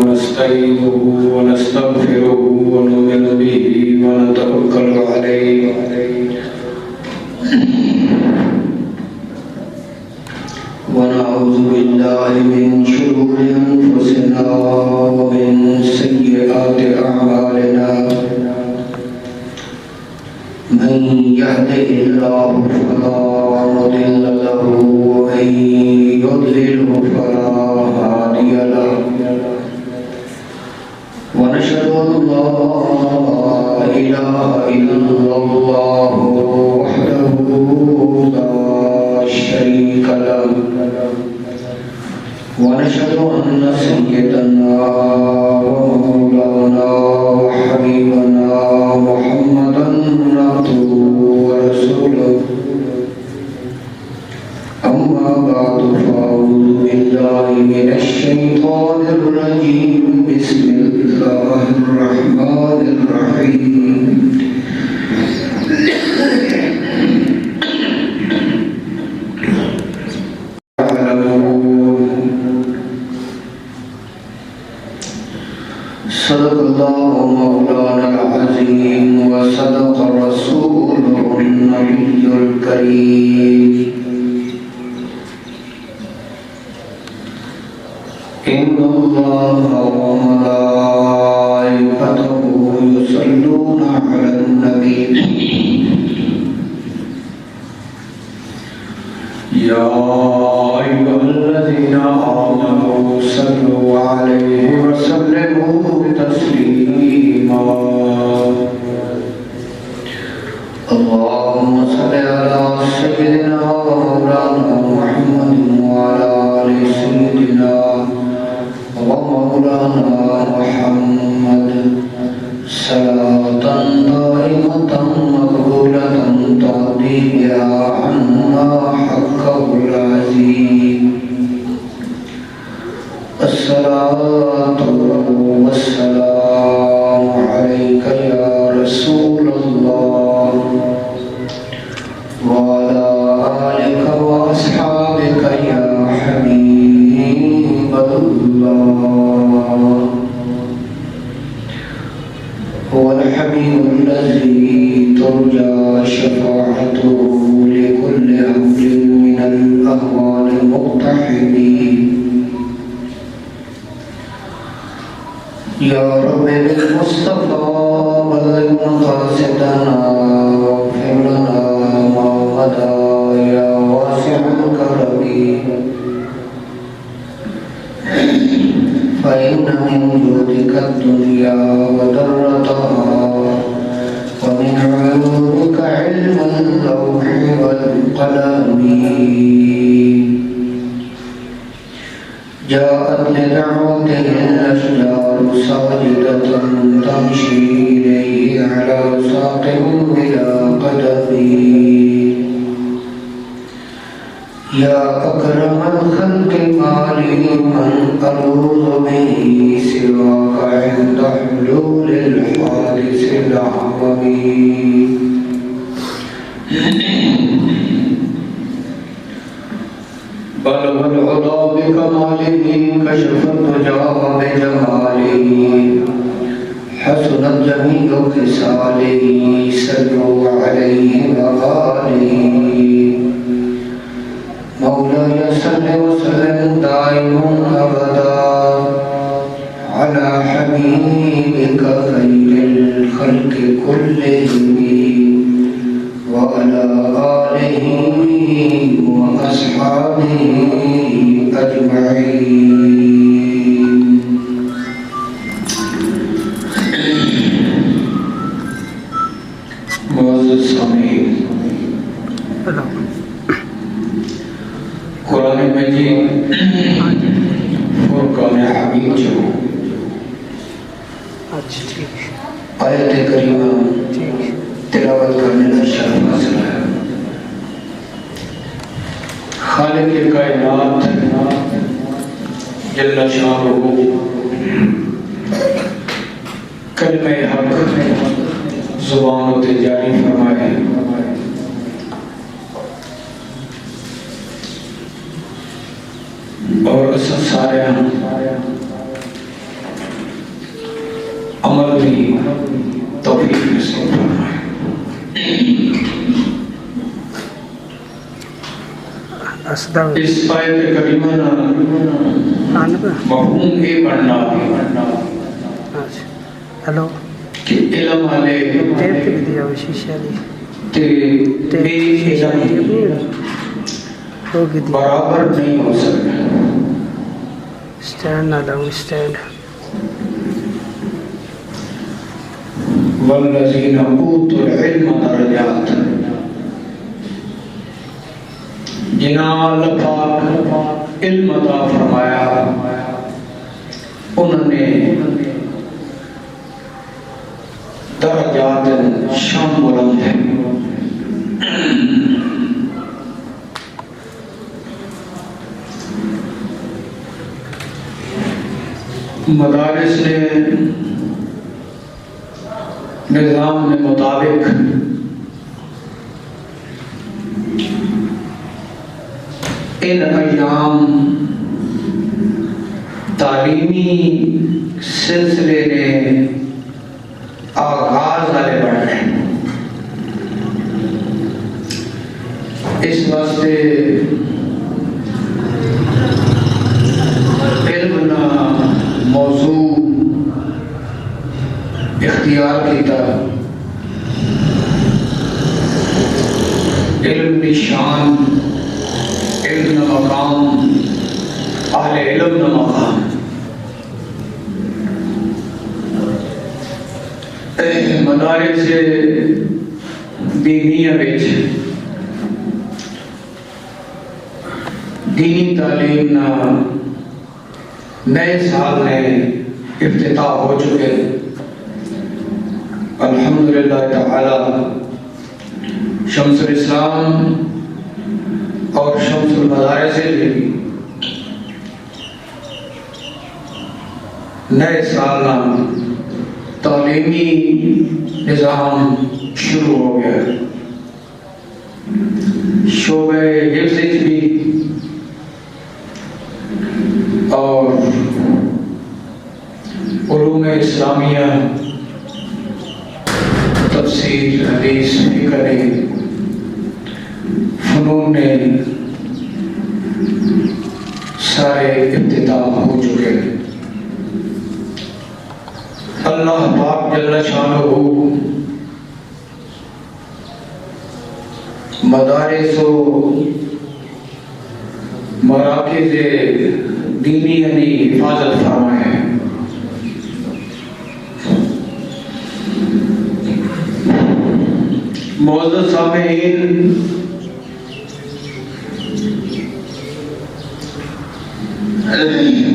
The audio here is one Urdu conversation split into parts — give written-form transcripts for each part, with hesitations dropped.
ونستعينه ونستغفره ونؤمن به ونتوكل عليه ونعوذ بالله من شرور أنفسنا ومن سيئات أعمالنا من يهده الله فلا مضل له ومن يضلله فلا هادي له ونشهد أن لا إله إلا الله وحده لا شريك له ونشهد أن سيدنا ومولانا وحبيبنا محمدا عبده ورسوله أما بعد فأعوذ بالله من الشيطان الرجيم بسم الله الرحمن الرحيم صدق الله مولانا العظيم وصدق رسوله النبي الكريم إن الله وملائكته يصلون على النبي يا أيها الذين آمنوا صلوا عليه وسلموا تسليما اللهم صل على سيدنا ومولانا محمد وعلى آل سيدنا ومولانا محمد صلاة دائمة مقبولة تقضي بها عنا حقه العظيم الصلاة والسلام عليك يا رسول الله وعلى آلك وأصحابك يا حبيب الله هو الحبيب الذي ترجى شفاعته لكل أمر من الأهوال المقتحمين يا رب بالمصطفى بلغ مقاصدنا واغفر لنا ما مضى يا واسع الكرم فإن من جودك الدنيا وضرتها ومن علومك علم اللوح والقلم جاءت لدعوته الأشجار ساجدة تمشي إليه على ساق بلا قدم يا أكرم الخلق ما لي من ألوذ به سواك عند حلول الحادث الأعظم بلغ العلا بكماله كشف الدجى بجماله حسنت جميع خصاله صلوا عليه وآله مولاي صل وسلم دائما أبدا على حبيبك خير الخلق كلهم وعلى آله وأصحابه أجمعين معزز سامعین قرآن مجید فرقان حمید جو آیت کریمہ تلاوت کرنے کا شرف حاصل ہے خالق کائنات جل شانہ کلمہ حق زبان و تجاری فرمائے اور اسن سارے عمل کی توفیق نصیب فرمائے۔ اس آیت کریمہ مفہوم یہ بننا کہ علم والے برابر نہیں ہو سکتے۔ والذین اوتوا العلم درجات، جنہاں اللہ پاک علم عطا فرمایا انہوں نے درجات شان بلند ہے۔ مدارس نے نظام کے مطابق ان ایام تعلیمی سلسلے نے آغاز والے بڑھنے، اس واسطے علم نہ موضوع اختیار کیتا، علم کی شان، علم نہ مقام، اہل علم نہ مقام۔ مدارس دینیہ وچ دینی تعلیم نہ نئے سال نے افتتاح ہو چکے، الحمدللہ تعالی۔ شمس الاسلام اور شمس المدارس بھی نئے سال تعلیمی نظام شروع ہو گیا۔ شعبہ حفظ بھی اور علوم اسلامیہ، تفسیر، حدیث، فقہ، فنون نے سارے افتتاح ہو چکے ہیں۔ اللہ پاک جل شانہ مدارس و مراکز دینی یعنی حفاظت فرمائے۔ معزز سامعین،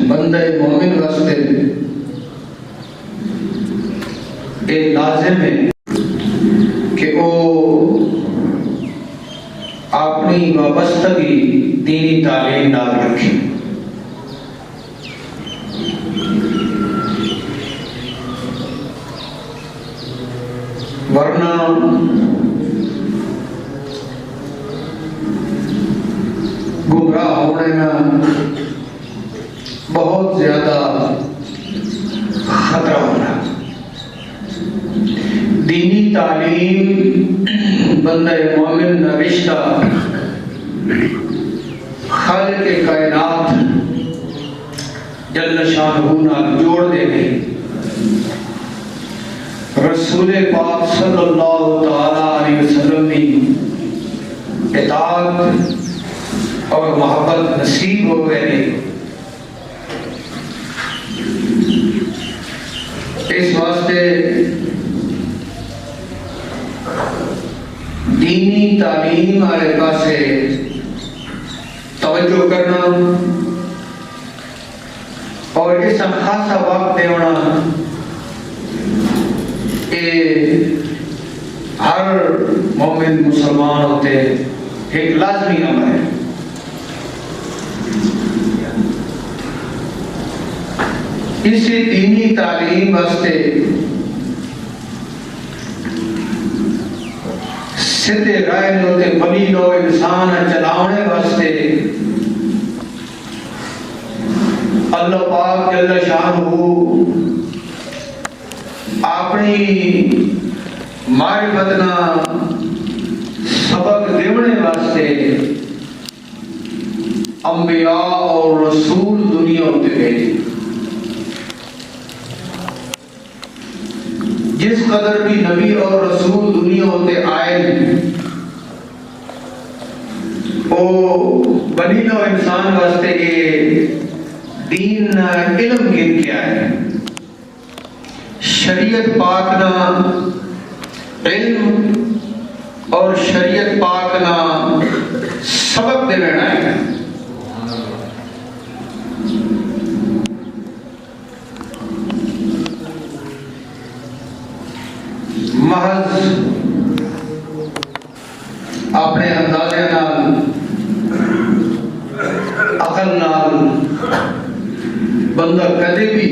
بندہ مومن واسطے یہ لازم ہے کہ وہ اپنی وابستگی دینی تعلیم نال رکھے۔ ورنہ گمراہ ہونے میں بہت زیادہ خطرہ ہونا۔ دینی تعلیم بندہ مومن کا رشتہ خالق کائنات جل شانہ نال جوڑ دے گی۔ رسول پاک صلی اللہ تعالی علیہ وسلم کی اطاعت اور محبت نصیب ہو گئی۔ اس واسطے دینی تعلیم والے پاسے توجہ کرنا اور اس خاصا وقت دینا ہر مومن مسلمان ہوتے ایک لازمی عمل ہے۔ اسی دینی تعلیم واسطے سیدھے رائے ہوتے بلی لو انسان چلانے واسطے اللہ پاک جل شانہ اپنی معرفت نہ سبق دیونے واسطے انبیاء اور رسول دنیا ہوتے بھیجے. جس قدر بھی نبی اور رسول دنیا ہوتے آئے وہ بنی نو انسان واسطے یہ دین علم گن کے آئے. شریعت پاک نہ علم اور شریعت پاک نہ سبق دے رہنا ہے. محض اپنے اندازے نال عقل نال بندہ کدے بھی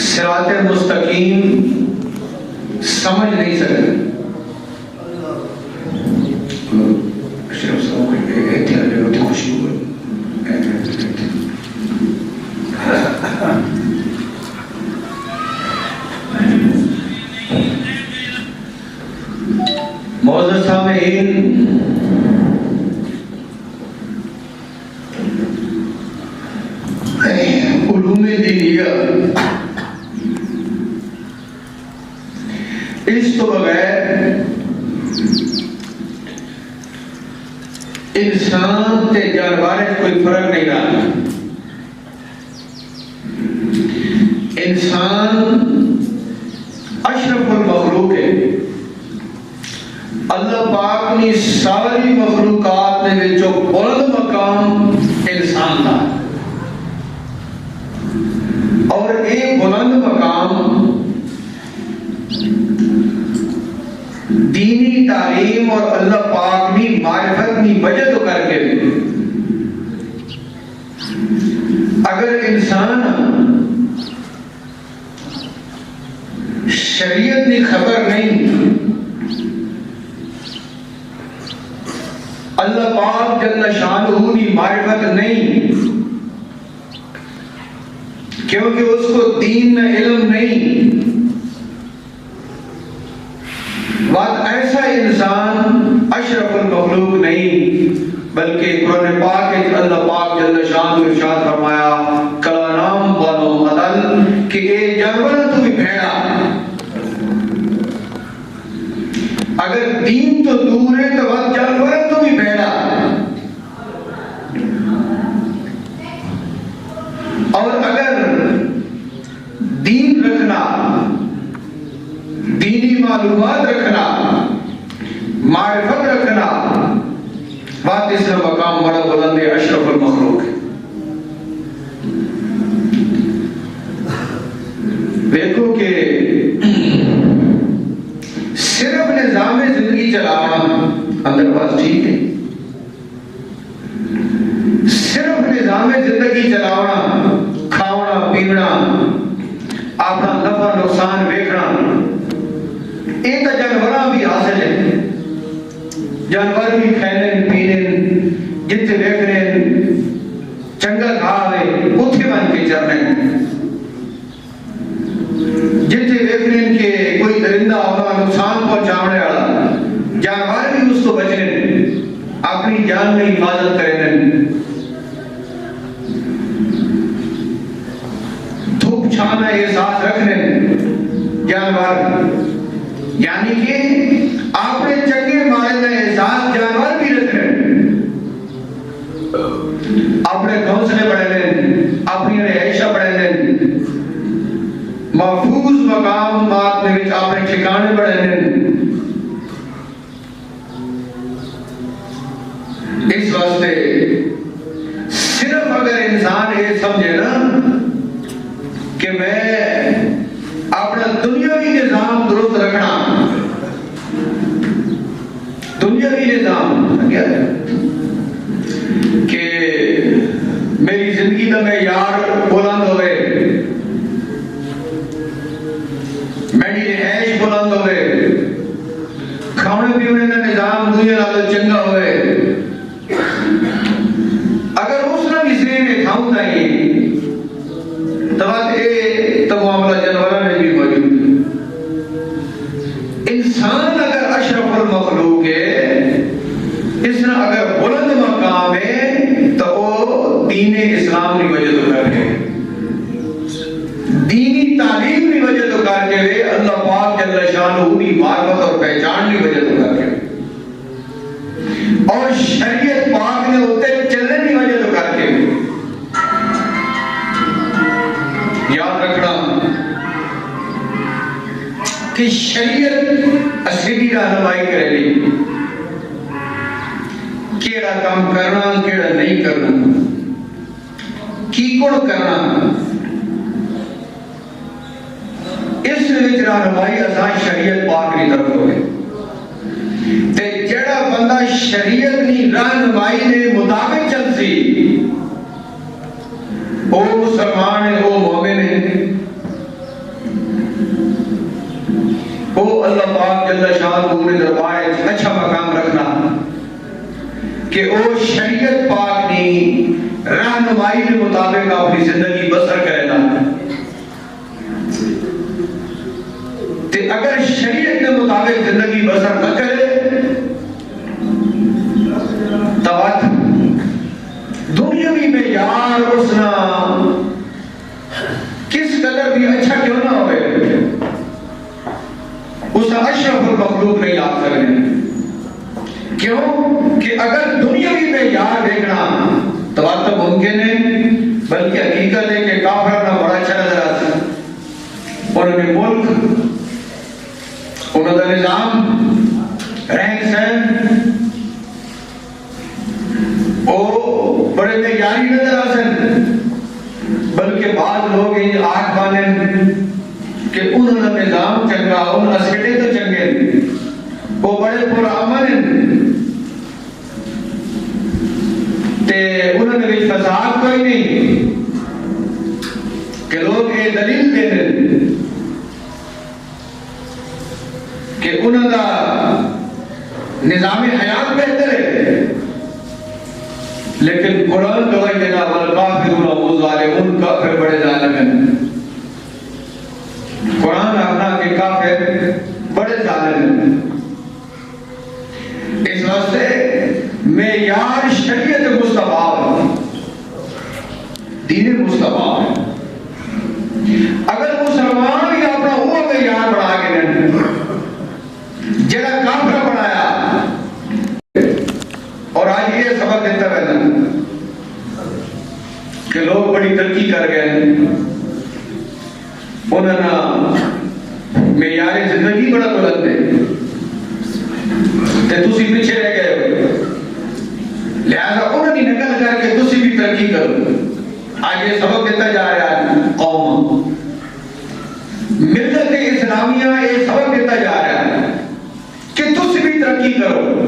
صراط مستقیم سمجھ نہیں سکتے. معزز سامعین، علوم دینیہ اس تو بغیر انسان تے جانور کوئی فرق نہیں رہا. انسان اشرف المخلوق ہے. اللہ پاک نے ساری مخلوقات نے جو بلند مقام انسان دا اور ایک بلند مقام دینی تعلیم اور اللہ پاک نے معرفت کی وجہ تو کر کے اگر انسان شریعت کی خبر نہیں، اللہ پاک جل شانہ کی معرفت نہیں، کیونکہ اس کو دین میں علم نہیں، بات ایسا انسان اشرف المخلوق نہیں، بلکہ قرآن پاک ہے اللہ پاک جل شانہ ارشاد فرمایا کلام بنو عدل کہ اے جانور تو بھی بھیڑا. اگر دین تو دور ہے تو بات جانور تو بھی بھیڑا. اور اگر دین رکھنا، دینی معلومات رکھنا، معرفت رکھنا، بات اس کا مقام بڑا بلند ہے، اشرف المخلوق ہے. دیکھو کہ صرف نظام زندگی چلانا اندر بات ٹھیک ہے، صرف نظام زندگی چلانا، کھانا پینا، اپنا نفع نقصان ویکھنا، یہ تو جانوراں بھی حاصل ہے. جانور بھی کھانے پینے جتنے ویکھنے چنگا کھاوے اتنے بن کے چرنے، جتنے ویکھنے کے کوئی درندہ ہونا نقصان پہنچانے والا جانور بھی اس کو بچنے، اپنی جان میں حفاظت کرنے، دھوپ چھاں میں احساس رکھنے جانور، یعنی کہ اپنے چنگے مالے میں احساس جانور بھی رکھنے، اپنے گھونسلے بڑھنے، اپنی رہائشاں بڑھنے، محفوظ مقامات میں اپنے ٹھکانے بڑھنے. اس واسطے صرف اگر انسان یہ سمجھے نا کہ میں اپنا دنیاوی نظام درست رکھنا، دنیاوی نظام کیا ہے کہ میری زندگی کا معیار بلند ہوئے، میری رہائش بلند ہوئے، کھانے پینے کا نظام دنیا نال چنگا ہوئے، اگر اس نے بھی ذہن تھاؤں گا تو بات یہ اسلام کی وجہ تو کر کے دینی تعلیم کی وجہ تو کر کے اللہ پاک جل شانہ کی معرفت اور پہچان کی وجہ تو کر کے اور شریعت پاک نے ہوتے چلنے کی وجہ تو کر کے یاد رکھنا کہ شریعت اصلی رہنمائی کرے گی کیڑا کام کرنا کیڑا نہیں کرنا کی کڑ کرنا اس وچ رہنمائی اساں شریعت پاک کی طرف ہوئے تے جڑا بندہ شریعت کی رہنمائی دے مطابق چل سی وہ مسلمان ہے وہ مومن ہے وہ اللہ پاک جل شانہ کے دربار میں اچھا مقام رکھنا کہ وہ شریعت پاک کی رہنمائی کے مطابق اپنی زندگی بسر کرے نا تے اگر شریعت کے مطابق زندگی بسر نہ کرے تو دنیاوی میں یار اسنا کس قدر بھی اچھا کیوں نہ ہوئے اسا اشرف المخلوق نہیں آ سکتے کیوں کہ اگر دنیاوی میں یار دیکھنا تو بات تو ممکن ہے بلکہ حقیقت ہے کہ کافر نہ بڑا اچھا نظر آتا انہوں نے ملک انہوں نے نظام رہن سہن وہ بڑے معیاری نظر آ سکتے بلکہ بعض لوگ یہ آٹھ مانیں کہ انہوں نے نظام چنگا انہوں نے سٹے تو چنگے وہ بڑے پرامن تے انہوں نے بھی فساد کوئی نہیں کہ لوگ یہ دلیل دے دیں کہ انہوں کا نظام حیات بہتر ہے لیکن قرآن تو وہی دینا والکافرون هم ظالمون کافر بڑے ظالم ہیں قرآن اپنا کہ کافر بڑے ظالم ہیں اس واسطے معیار شریعت مصطفیٰ دین مصطفیٰ اگر مسلمان ہی اپنا وہ معیار بڑھا کے نہیں جڑا کافر بنایا اور آج یہ سبق دیتا رہنا کہ لوگ بڑی ترقی کر گئے انہوں نے معیار زندگی بڑا بلند ہے تے تسی پیچھے رہ گئے لہذا انہوں نے نقل کر کے تسی بھی ترقی کرو آج یہ سبق دیتا جا رہا ہے قوم ملت اسلامیہ یہ سبق دیتا جا رہا ہے کہ تسی بھی ترقی کرو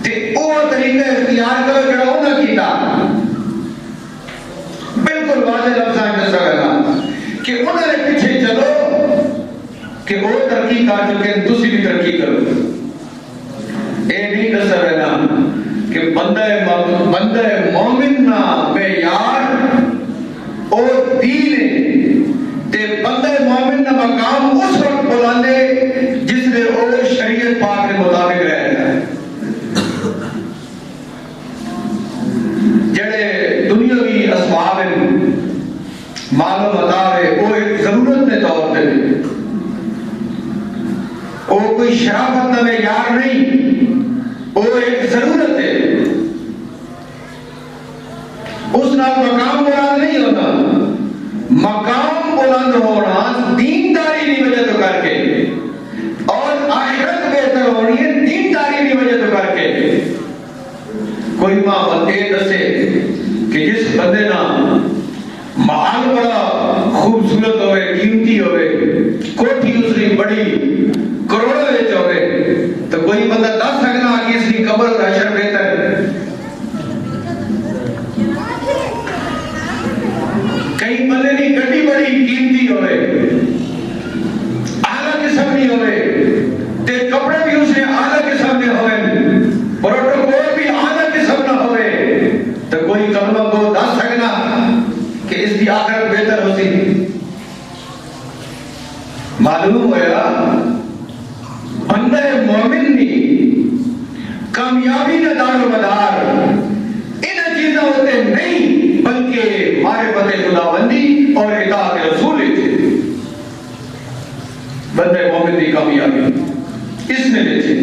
تے او طریقہ اختیار کرو جڑا انہاں کیتا بالکل واضح لفظاں میں دسا کہ انہوں نے پیچھے چلو کہ وہ ترقی کر چکے تسی بھی ترقی کرو اے نہیں دسا رہنا کہ بندہ مومن نہ معیار او دین تے بندہ مومن نہ مقام اس وقت بلاندے جس نے او شریعت پاک کے مطابق رہنا ہے جڑے دنیاوی اسباب مال و متاع ہے وہ ایک ضرورت کے طور پہ وہ کوئی شرافت نہ معیار نہیں وہ ایک ضرورت ہے اس نال مقام بلند نہیں ہوتا مقام بلند ہونا دینداری کی وجہ تو کر کے اور آخرت بہتر ہونی ہے دینداری کی وجہ تو کر کے کوئی ماں بندے دسے کہ جس بندے نا مال بڑا خوبصورت ہوئے قیمتی ہوئے کوٹھی اس کی بڑی کروڑوں وچ ہوئے تو کوئی بندہ دس سکنا کہ اس کی قبر اور حشر بہتر ہے کئی بندے کی گڈی بڑی قیمتی ہوئے اعلیٰ قسم کی ہوئے تے کپڑے بھی اس نے اعلیٰ قسم کے ہوئے پروٹوکول بھی اعلیٰ قسم نہ ہوئے تو کوئی کلمہ کو دس سکنا کہ اس کی آخرت بہتر ہو سی معلوم ہوا بندہ مومن نہیں کامیابی کا دار و مدار ان چیزوں ہوتے نہیں بلکہ معرفت خداوندی اور اطاعت رسول تھے بندے مومن دی کامیابی اس نے دیکھے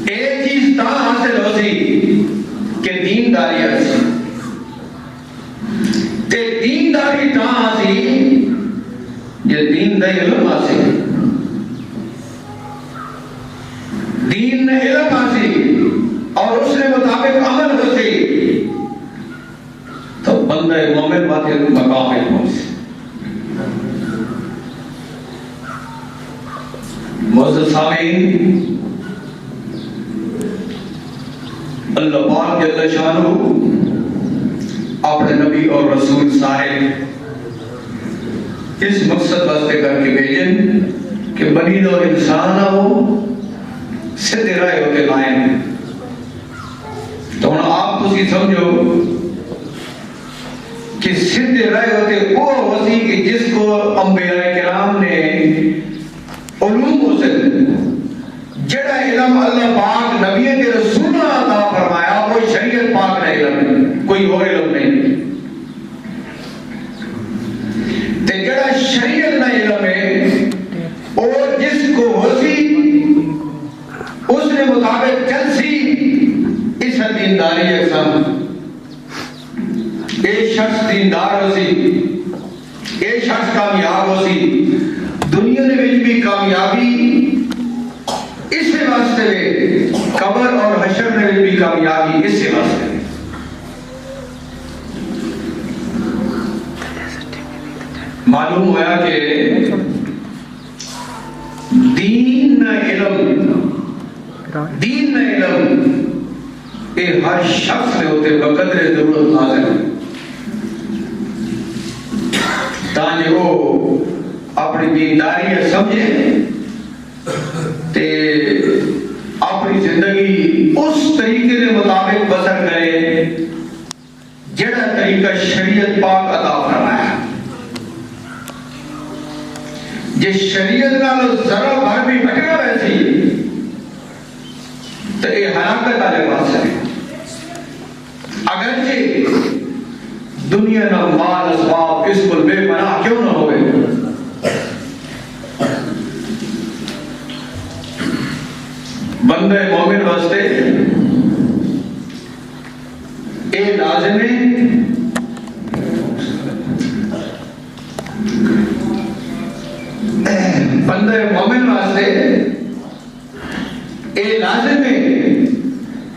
ایک چیز تا حاصل ہو سی کہ دینداری ہے تے دینداری تا سی یہ دین دا علم آسی دین نے علم آسی اور اس نے مطابق عمل ہو سی تو بندہ مومن باتے مقام ہے پہنچ معزز سامعین اللہ پاک جل شانہ اپنے نبی اور رسول صاحب اس مقصد واسطے کر کے بھیجن کہ بنی نوع انسان ہو سیدھے رائے ہوتے لائیں تو آپ تسی سمجھو کہ سیدھے رائے ہوتے وہ ہوتی کہ جس کو انبیاء کرام نے علوم حسن جڑا علم اللہ پاک نبی کے رسول عطا فرمایا وہ شریعت پاک کا علم ہے کوئی اور علم نہیں تے جڑا شریعت کا علم ہے اور جس کو ہوسی اس نے مطابق چل سی اس دینداری اقسام ایک شخص دیندار ہو سی ایک شخص کامیاب ہو سی دنیا میں بھی کامیابی اس سے واسطے میں قبر اور حشر میں بھی کامیابی اس سے واسطے میں معلوم ہوا کہ دین علم یہ ہر شخص میں ہوتے بقدر ضرورت نازل ہے تاکہ وہ اپنی دینداری سمجھے تے اپنی زندگی اس طریقے کے مطابق بسر کرے جڑا طریقہ شریعت پاک عطا فرمایا جس شریعت نال ذرا بھر بھی بٹنا ویسی تو یہ ہلاکت والے پاس ہے اگرچہ دنیا نہ مال اسباب اس کو بے پناہ کیوں نہ ہوئے بندہ مومن واسطے اے لازم ہے بندہ مومن واسطے اے لازم ہے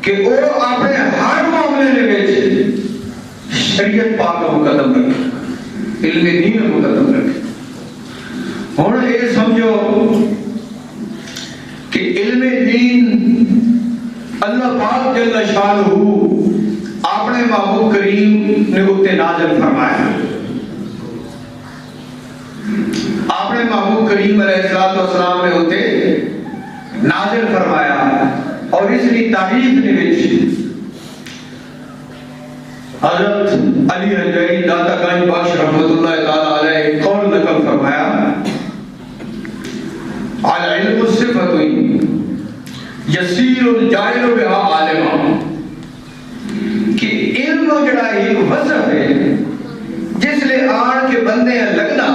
کہ وہ اپنے ہر معاملے میں شریعت پاک کا مقدم رکھے علم دین کا مقدم رکھے ہوں یہ سمجھو کہ علم دین اللہ پاک جل شانہ اپنے محبوب کریم نے اتے نازل فرمایا اپنے محبوب کریم علیہ السلام نے اتے نازل فرمایا اور اس کی تعریف نے وچ حضرت علی حجری داتا گنج بخش رحمت اللہ تعالی علیہ قول نقل فرمایا العلم الصفت یسیر الجاہل بها عالما کہ علم جڑا ایک وصف ہے جس لئے آن کے بندے لگنا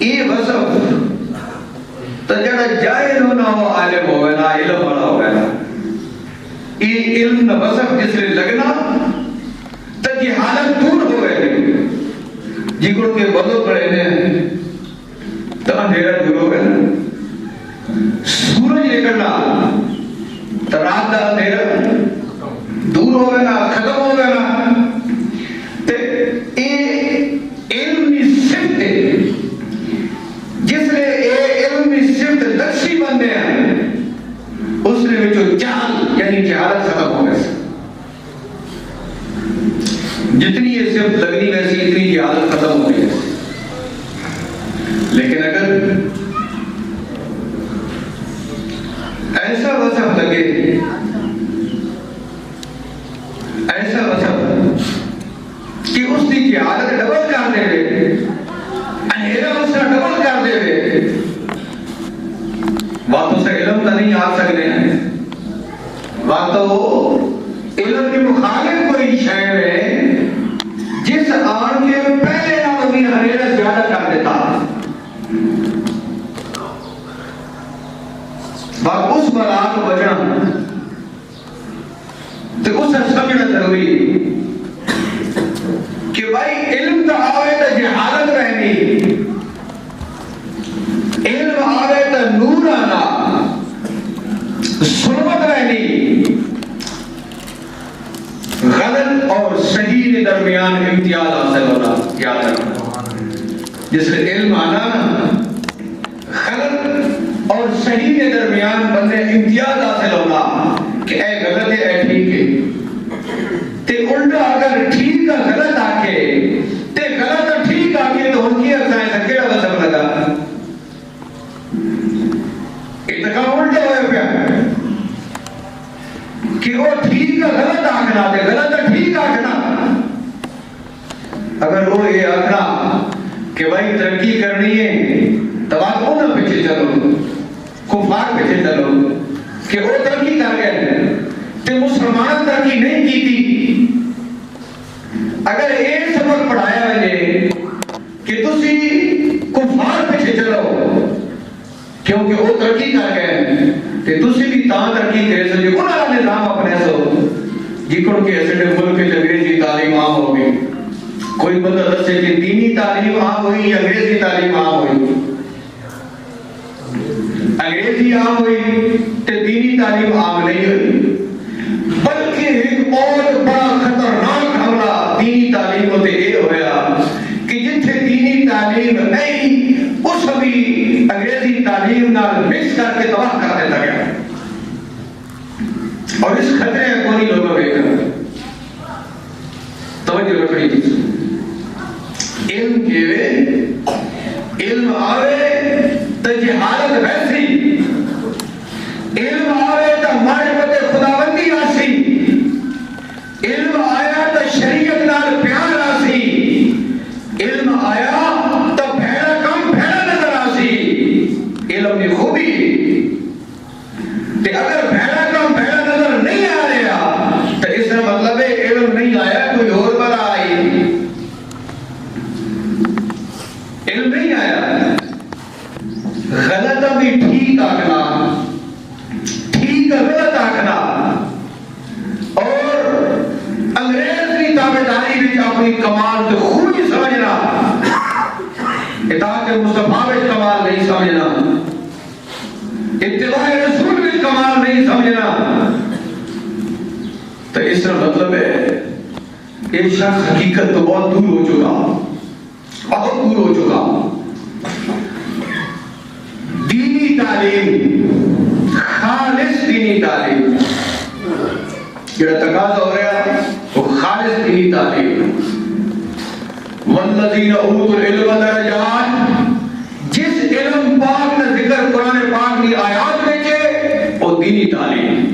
یہ وصف تو جڑا جاہل ہونا ہو عالم ہو گیا علم والا ہو گیا یہ علم وصف جس لئے لگنا تک یہ حالت دور ہو گئے جگڑ کے بدو پڑے نے تو اندھیرا دور ہو گیا سورج نکلنا تو رات دا اندھیرا دور ہو گیا ختم ہو گیا تے علمی صفت جس نے علمی صفت لکشی بندے ہیں اس نے بھی جو جہل یعنی جہالت ختم ہو گیا جتنی یہ صفت لگنی ویسی اتنی جہالت ختم ہو گئی لیکن اگر ایسا وصف لگے ایسا وصف کہ اس کی جہالت ڈبل کر دے انہیرا اس کا ڈبل کر دے باتوں سے علم تو نہیں آ سکتے ہیں باتوں علم کی مخالف کوئی شے ہے جس آن کے پہلے نام بھی حقیقت زیادہ کر دیتا بات اس بلا کو بچنا تو اس سے سمجھنا ضروری کہ بھائی علم تو آوے تو جہالت رہنی، علم آوے تو نور آنا، ظلمت رہنی، غلط اور صحیح کے درمیان امتیاز حاصل ہونا یاد رکھنا۔ جس سے علم آنا غلط اور صحیح کے درمیان بندے امتیاز حاصل ہونا کہ اے غلط ہے اے ٹھیک ہے، تے الٹا اگر ٹھیک کا غلط آکے تے غلط اور ٹھیک آکے تو ان کی افزائیں سے کیڑا وصف لگا اتقام الٹا ہوئے پہ کہ وہ ٹھیک کا غلط آکھنا تے غلط اور ٹھیک آکھنا۔ اگر وہ یہ آکھنا کہ بھائی ترقی کرنی ہے تو آپ کو نہ پیچھے چلو، کفار پیچھے چلو کہ وہ ترقی کر گئے تے مسلمان ترقی نہیں کی تھی۔ اگر ایک سبق پڑھایا وجے کہ تسی کفار پیچھے چلو کیونکہ وہ ترقی کر گئے تے تسی بھی تاں ترقی کرے سو جو انہاں نے نام اپنے سو جکڑ کے ایسے ملک کے انگریزی تعلیم عام ہو گئی۔ کوئی بندہ دسے کہ دینی تعلیم عام ہوئی یا انگریزی تعلیم عام ہوئی؟ انگریزی عام ہوئی تے دینی تعلیم عام نہیں ہوئی، بلکہ ایک بہت بڑا خطرناک حملہ دینی تعلیم ہوتے یہ ہویا کہ جتھے دینی تعلیم نہیں اس بھی انگریزی تعلیم نال مکس کر کے تباہ کر دیتا گیا، اور اس خطرے کو نہیں لوگوں میں کر توجہ رکھنی چیز۔ علم کے علم آوے تو جہالت ویسی، علم آوے تو معرفت خداوندی آسی، علم آیا تو شریعت نال پیار آسی، علم آیا تو بھیڑا کم بھیڑا نظر آسی۔ علم کی خوبی کہ اگر بھیڑا کم بھیڑا نظر نہیں آ رہا تو اس کا مطلب ہے علم نہیں آیا، کوئی اور بلا آئی، علم نہیں آیا۔ غلط بھی ٹھیک آکھنا، ٹھیک غلط آکھنا، اور انگریز کی تابعداری وچ اپنی کمال کو خوب سمجھنا، اطاعت مصطفیٰ وچ کمال نہیں سمجھنا، اتباع رسول وچ کمال نہیں سمجھنا، تو اس کا مطلب ہے یہ شخص حقیقت تو بہت دور ہو چکا، بہت دور ہو چکا۔ دینی تعلیم، خالص دینی تعلیم جڑا تقاضا ہو رہا ہے وہ خالص دینی تعلیم۔ والذین اوتوا العلم درجات، جس علم پاک کا ذکر قرآن پاک کی آیات میں ہے وہ دینی تعلیم،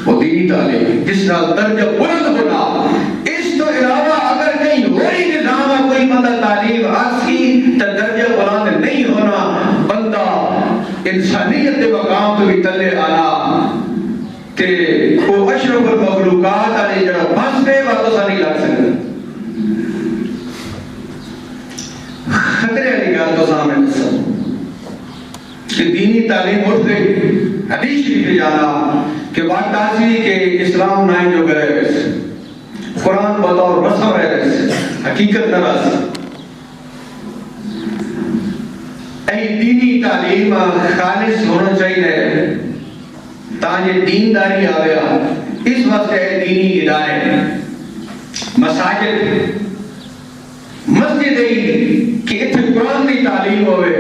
وہ دینی تعلیم جس کا درجہ بلند ہونا۔ اس تو علاوہ اگر کہیں وہی نظام ہے کوئی بندہ تعلیم آسی تو درجہ بلند نہیں ہونا، بندہ انسانیت کے مقام تو بھی تلے آنا تے وہ اشرف المخلوقات آنے جڑا بس دے وہ تو نہیں لگ سکتا۔ خطرے والی گل تو سامنے دسو کہ دینی تعلیم اٹھ گئی، حدیث شریف میں جانا کہ بات آسی کہ اسلام نائن جو گئے ویسے قرآن بطور رسم رہے ویسے حقیقت نہ راسی۔ اے دینی تعلیم خالص ہونا چاہیے تاکہ دینداری آویا۔ اس واسطے دینی ادارے، مساجد، مسجد کہ اتھے قرآن کی تعلیم ہوئے،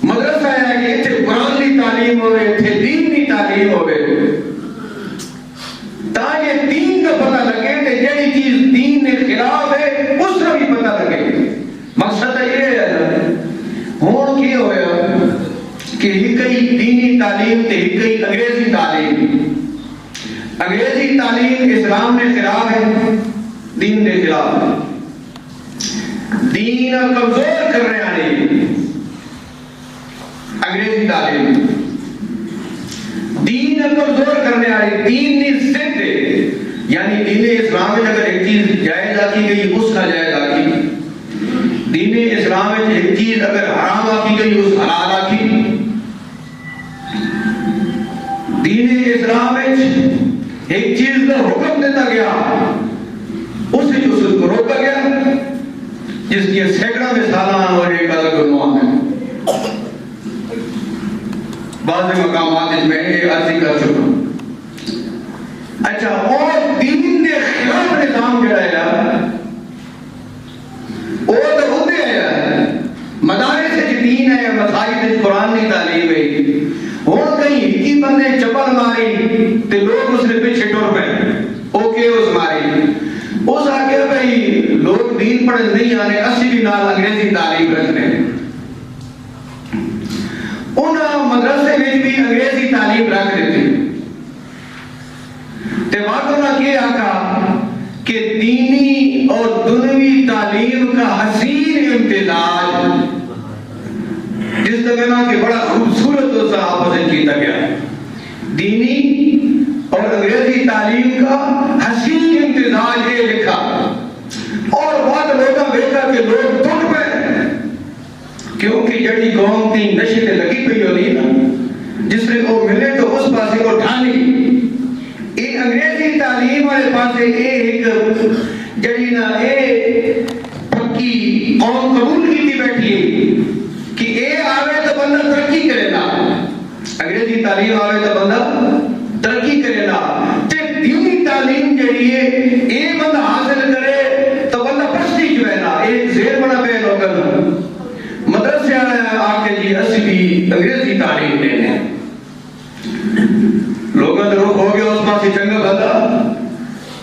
مدرسہ ہے کہ اتھے قرآن کی تعلیم ہوئے، اتھے دین کی تعلیم ہوئے، تاکہ دین کا پتہ لگے کہ جڑی چیز دین کے خلاف ہے اس کا بھی پتہ لگے۔ مقصد یہ ہے ہون کی ہویا کہ ایک ہی دینی تعلیم تے ایک ہی انگریزی تعلیم۔ انگریزی تعلیم اسلام کے خلاف ہے، دین کے خلاف ہے، دین کمزور کر رہے ہیں انگریزی تعلیم، دین کمزور کرنے والی دین نہیں ضد ہے. یعنی دین اسلام میں اگر ایک چیز جائز آکی گئی اس کا جائز آکی, دین اسلام میں ایک چیز اگر حرام آکی گئی اس حلال آکی. دین اسلام میں ایک چیز کا حکم دیتا گیا اس سے جو کو روکا گیا, جس کی سینکڑا مثالان اور ایک الگ عنوان ہے. بعض مقامات میں یہ عرضی کر چکا. اچھا, اور دین کے خلاف نظام جڑا ہے وہ تو ہوتے ہیں مدارس سے دین ہے, مساجد قرآن کی تعلیم ہے. ہوں کہیں ہی بندے چپل ماری تے لوگ اس نے پیچھے ٹر پے, اوکے اس ماری اس آگے بھائی لوگ دین پڑھن نہیں آنے, اسی بھی نال انگریزی تعلیم رکھنے. انہاں مدرسے میں بھی انگریزی تعلیم رکھ دیتے تے باتوں نے کیا آکا کہ دینی اور دنوی تعلیم کا حسین امتزاج جس طرح کہ بڑا خوبصورت اس آپس کیتا گیا. دینی اور انگریزی تعلیم کا حسین امتزاج یہ لکھا, اور بہت لوگوں دیکھا کہ لوگ ٹوٹ پے کیونکہ جڑی قوم تھی نشے تے لگی پئی ہوئی نا, جس نے وہ ملے تو اس پاسے کو ٹھانی. یہ انگریزی تعلیم والے پاسے ایک جڑی نا اے پکی قوم قبول کی بیٹھی کہ اے آوے تو بندہ ترقی کرے نا, انگریزی تعلیم آوے تو بندہ ترقی کرے نا. تے دینی تعلیم جڑی ہے اے بندہ حاصل کرے تو بندہ پرستی جو ہے نا ایک زیر بنا پہ لوگن مدرسے آکے جی اسی بھی انگریزی تعلیم دینے. لوگوں نے رخ ہو گیا اس پاس چنگا بندہ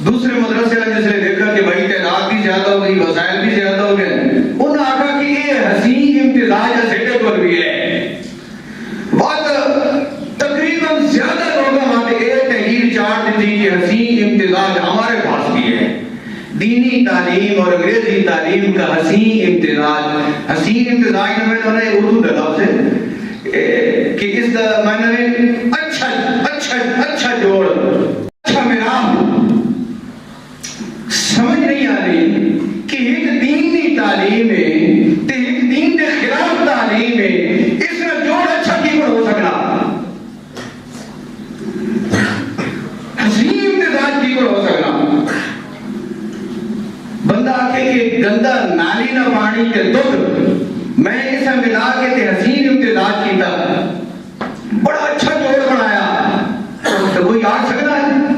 دوسرے مدرسے جس نے دیکھا کہ بھائی تعداد بھی زیادہ ہو گئی, وسائل بھی زیادہ ہو گئے, انہوں نے آکھا کہ یہ حسین امتزاج سیٹے پر بھی ہے. بات تقریباً زیادہ لوگوں نے ایک تحریر چاٹ دی کہ حسین امتزاج ہمارے پاس بھی ہے. دینی تعلیم اور انگریزی تعلیم کا حسین امتزاج. حسین امتزاج میں انہوں نے اردو ڈالا سے کہ اس معنی میں اچھا جوڑ, اچھا میرام. سمجھ نہیں آ رہی کہ ایک دینی تعلیم ہے تے ایک دین کے خلاف تعلیم ہے, اس میں جوڑ اچھا کی ہو سکنا, حسین امتزاج کی ہو سکنا. بندہ آکے کہ گندہ نالی نہ پانی کے دودھ میں اسے ملا کے تے حسین امتزاج کیتا, بڑا اچھا جوڑ بنایا. تو کوئی آگ سکتا ہے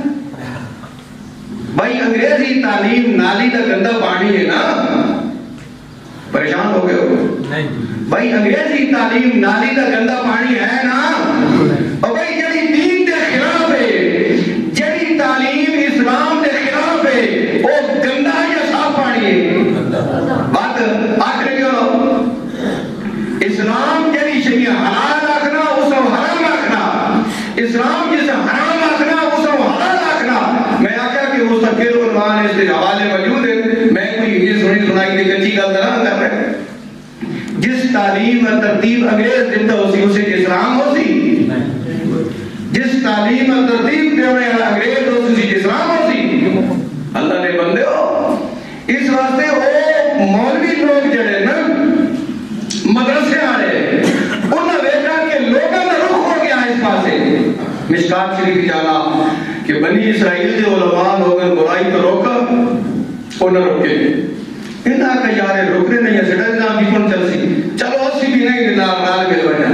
بھائی انگریزی تعلیم نالی دا گندہ پانی ہے نا, پریشان ہو گئے ہو بھائی انگریزی تعلیم نالی دا گندہ پانی ہے نا, اور بھائی جڑی دین دے خلاف ہے, جڑی تعلیم اسلام دے خلاف ہے, وہ گندہ یا صاف پانی ہے. بات آخر کیوں لو, اسلام جڑی شریعہ حلال آخنا اسے حرام آخنا, اسلام جسے حرام آخنا اسے حلال آخنا. میں آکھا کہ مستقل عنوان اس کے حوالے موجود ہے, میں کوئی یہ سنائی دی کچی گل نہ کر رہے. جس تعلیم اور ترتیب انگریز دیتا ہو سی اسے اسلام ہو سی, جس تعلیم اور ترتیب دینے انگریز ہو سی اسلام ہو سی. اللہ نے بندے ہو اس واسطے وہ مولوی لوگ جڑے نا مدرسے آنے انہوں نے دیکھا کہ لوگوں نے رخ ہو گیا اس پاسے. مشکات شریف جانا کہ بنی اسرائیل دے علماء لوگوں برائی تو روکا انہوں نے روکے. انہاں کا یار روکنے نہیں ہے سٹا نظام بھی کون چل سی, چلو اسی بھی نہیں نظام نال مل بنا.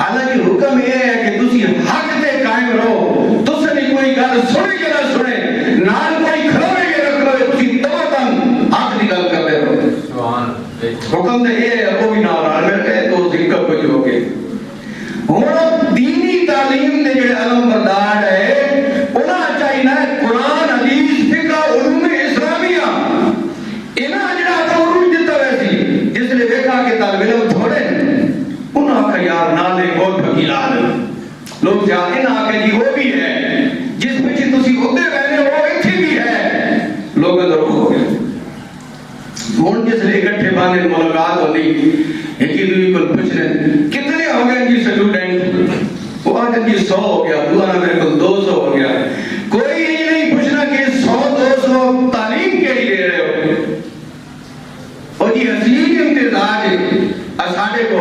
حالانکہ حکم یہ ہے کہ تسی حق تے قائم رہو, تس نے کوئی گل سنے یا نہ سنے نال کوئی کھلوے یا نہ کھلوے, تسی توتن حق دی گل کر رہے ہو. حکم دے یہ ہے وہ بھی نال رل کے تو ذکر کچھ ہو گئے. ہن دینی تعلیم دے جڑے علم بردار ہے انہاں چاہیے قرآن حدیث فقہ علوم اسلامیہ انہاں جڑا تعارف دیتا ویسی جس نے دیکھا کہ طالب علم تھوڑے انہاں کا یار نالے بہت فقیرہ لوگ جاتے نہ کہ جی وہ بھی ہے جس میں تسی ہوتے رہنے وہ ایتھے بھی ہے. لوگ رخ ہو گئے ہوں جس نے اکٹھے باندھے ملاقات ہوتی آنا میرے کو 200 ہو گیا. کوئی یہ نہیں پوچھنا کہ 100-200 تعلیم کے لیے دے رہے ہو. اور یہ عظیم امتزاج ہے ساڈے کو،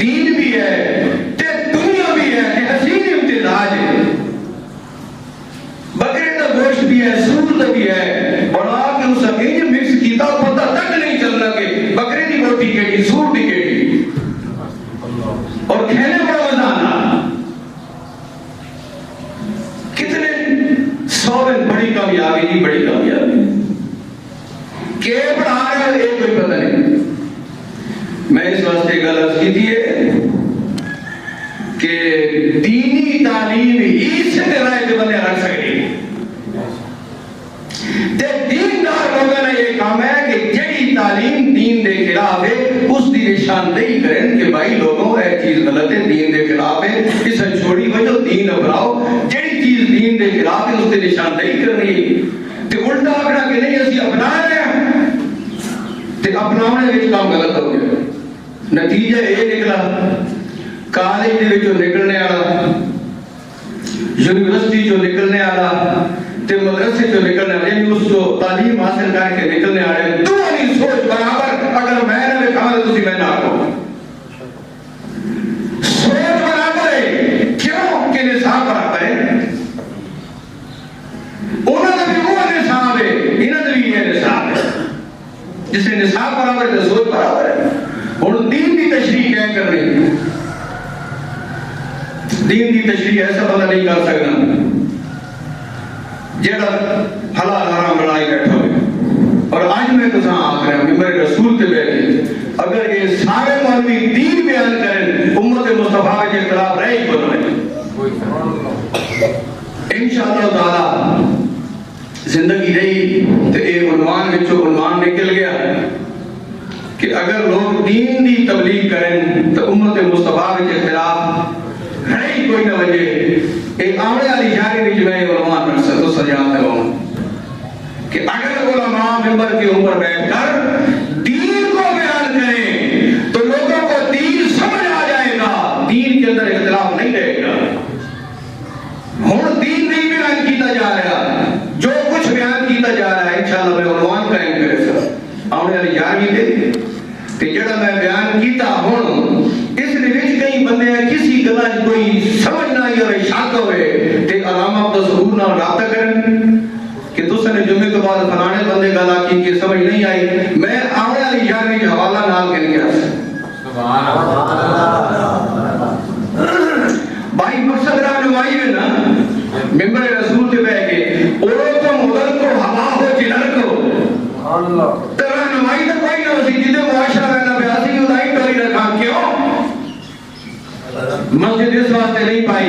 دین بھی ہے تے دنیا بھی ہے تے عظیم امتزاج ہے. بکرے کا گوشت بھی ہے، سود بھی ہے، بنا کے اس انج مکس کیتا پتہ تک نہیں چلنا کہ بکرے کی روٹی کیڑی سود کی کیڑی، اور کھانے بڑا مزہ آنا. کتنے سویں بڑی کامیابی جی، بڑی کامیابی کہ پڑھا رہے ہو ایک کوئی پتہ نہیں. میں اس واسطے گل عرض کی تھی کہ دینی تعلیم ہی سے رائے کے بندے رکھ سکتے تے دیندار لوگوں نے یہ کام ہے کہ جڑی تعلیم دین دے خلاف ہے اس دی نشاندہی کریں کہ بھائی لوگوں اے چیز غلط ہے، دین دے خلاف ہے، اسے چھوڑی وجہ دین اپناؤ. جڑی چیز دین دے خلاف ہے اس دی نشاندہی کرنی تے الٹا آکھنا کہ نہیں اسی اپنا رہے ہیں تے اپناونے وچ کام غلط ہو گیا. نتیجہ یہ نکلا کالج دے وچوں نکلنے والا، یونیورسٹی چوں نکلنے والا تے مدرسے چوں نکلنے والے، یعنی اس کو تعلیم حاصل کر کے نکلنے والے دونوں سوچ برابر. اگر میں نہ لکھاں تو تسی میں نہ آکھو سوچ برابر ہے. کیوں کہ نصاب برابر ہے. انہوں نے بھی وہ نصاب ہے، انہوں نے بھی یہ نصاب ہے. جس نے نصاب برابر ہے تو سوچ برابر ہے. اور دین کی تشریح کیا کر رہی ہے؟ دین کی تشریح ایسا بندہ نہیں کر سکتا جیڑا حلال حرام لڑائی بیٹھا ہوئے. اور آج میں تو آخ رہا ہوں میرے رسول کے بیٹھے اگر یہ سارے مولوی دین بیان کریں امت مصطفیٰ کے اختلاف رہے ہی بنوائیں انشاءاللہ تعالی. زندگی رہی تو ایک عنوان وچوں عنوان نکل گیا کہ اگر لوگ دین دی تبلیغ کریں تو امت مصطفیٰ کے اختلاف رہے ہی کوئی نہ وجہ. ایک آمنے والی جاری وچ میں عنوان رکھ سکتا سجاتے ہوں کہ اگر علماء ممبر کے اوپر بیٹھ کر دین کو بیان کریں تو لوگوں کو دین سمجھ آ جائے گا، دین کے اندر اختلاف نہیں رہے گا. ہن دین نہیں بیان کیتا جا رہا، جو کچھ بیان کیتا جا رہا ہے انشاءاللہ میں عنوان قائم کرے سر آمنے والی جاری دے کہ جڑا میں بیان کیتا ہن اس نے وچ کئی بندے کسی گلا کوئی سمجھ نہ آئی اور شک ہوئے تے علامہ عبد الظہور نال رابطہ کرن کہ دوسرے نے جمعے کے بعد فلانے بندے گلا کی کہ سمجھ نہیں آئی. میں آنے والی جاری میں حوالہ نال کر گیا. سبحان اللہ. بھائی مقصد رہنمائی ہے نا ممبر رسول تے بیٹھ کے اوروں کو مدد کو ہوا ہو جنر کو اللہ تے رہنمائی تو کوئی نہ ہوسی جدے معاشرہ رہنا بیاسی ادائی ٹوری رکھا. کیوں مسجد اس واسطے نہیں پائی،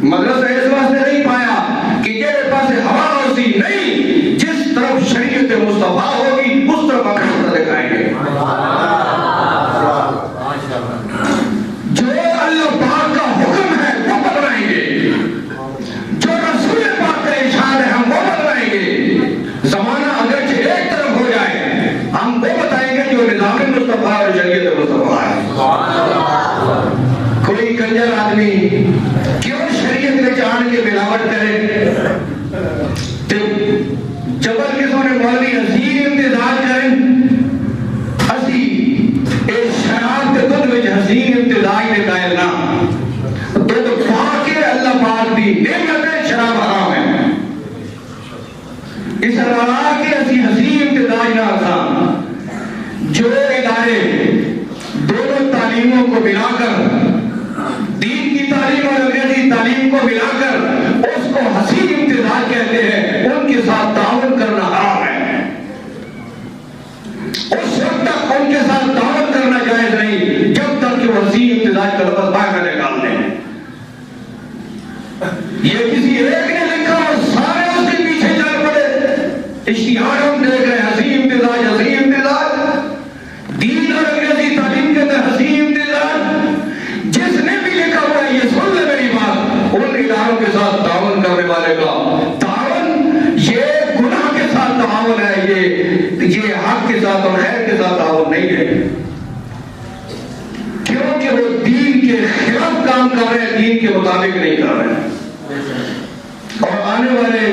مدرسہ اس واسطے نہیں پایا کہ جیڑے پاسے ہوا ہوسی نہیں، جس طرف شریعت مصطفیٰ ہوگی اس طرف ہم راستہ دکھائیں گے. جو اللہ پاک کا حکم ہے وہ بتلائیں گے، جو رسول پاک کا ارشاد ہے ہم وہ بتلائیں گے. زمانہ اگرچہ ایک طرف ہو جائے ہم وہ بتائیں گے جو نظام مصطفیٰ اور شریعت مصطفیٰ ہے. کوئی کنجر آدمی کیوں شریعت میں چاند کے ملاوٹ کرے تو جبر کسوں نے مولوی حسین امتزاج کریں اسی ایک شراب کے دودھ میں حسین امتزاج نے قائل نہ دودھ پاک ہے اللہ پاک دی نعمت ہے، شراب حرام ہے. اس روا کے اسی حسین امتزاج نہ آسان جو ادارے دونوں تعلیموں کو ملا کر دین کی تعلیم اور انگریزی تعلیم کو ملا کر اس کو حسین امتزاج کہتے ہیں، ان کے ساتھ تعاون کرنا حرام ہے. اس وقت تک ان کے ساتھ تعاون کرنا جائز نہیں جب تک کہ وہ حسین امتزاج کا لفظ باہر نکال دیں. یہ کسی ایک نے لکھا اور سارے اس کے پیچھے چل پڑے. اشتہار ہم دیکھ رہے ہیں حسین امتزاج، حسین امتزاج دین اور انگریزی تعلیم کے اندر حسین امتزاج. جس نے بھی لکھا ہوا ہے یہ سن لے میری بات، ان اداروں کے ساتھ تعاون کرنے والے کا تعاون یہ گناہ کے ساتھ تعاون ہے، یہ حق کے ساتھ اور خیر کے ساتھ تعاون نہیں ہے. کیونکہ وہ دین کے خلاف کام کر رہے ہیں، دین کے مطابق نہیں کر رہے ہیں. اور آنے والے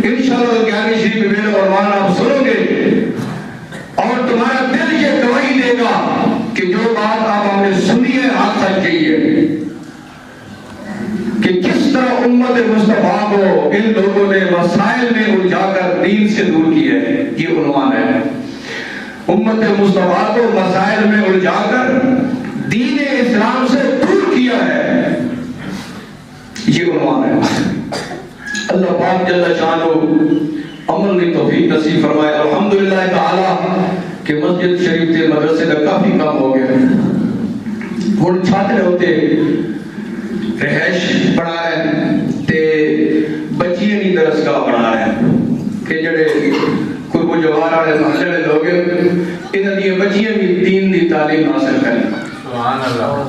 انشاءاللہ گیانی شریف میں میرے عنوان آپ سنو گے اور تمہارا دل یہ گواہی دے گا کہ جو بات آپ ہم نے سنی ہے آپ سچ کہی ہے کہ کس طرح امت مصطفیٰ کو ان لوگوں نے مسائل میں الجھا کر دین سے دور کیا ہے. یہ عنوان ہے. امت مصطفیٰ کو مسائل میں الجھا کر دین اسلام سے دور کیا ہے. یہ عنوان ہے. اللہ پاک جل شانہ عمل کی توفیق نصیب فرمائے. الحمدللہ تعالی کہ مسجد شریف تے مدرسے کا کافی کام ہو گیا. ہن چھاتے ہوتے رہائش بنا رہے ہیں تے بچیاں نہیں درسگاہ بنا رہے ہیں کہ جڑے قرب و جوار والے محلے والے لوگ انہاں دی بچیاں بھی دین دی تعلیم حاصل کریں. سبحان اللہ.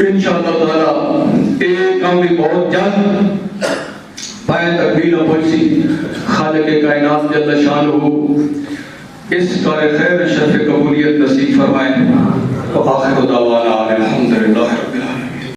انشاءاللہ تعالی یہ کام بھی بہت جلد پائے تکمیل پہنچی. خالق کائنات جل شانہ اس کار خیر شرف قبولیت نصیب فرمائے. وآخر دعوانا الحمدللہ رب العالمین.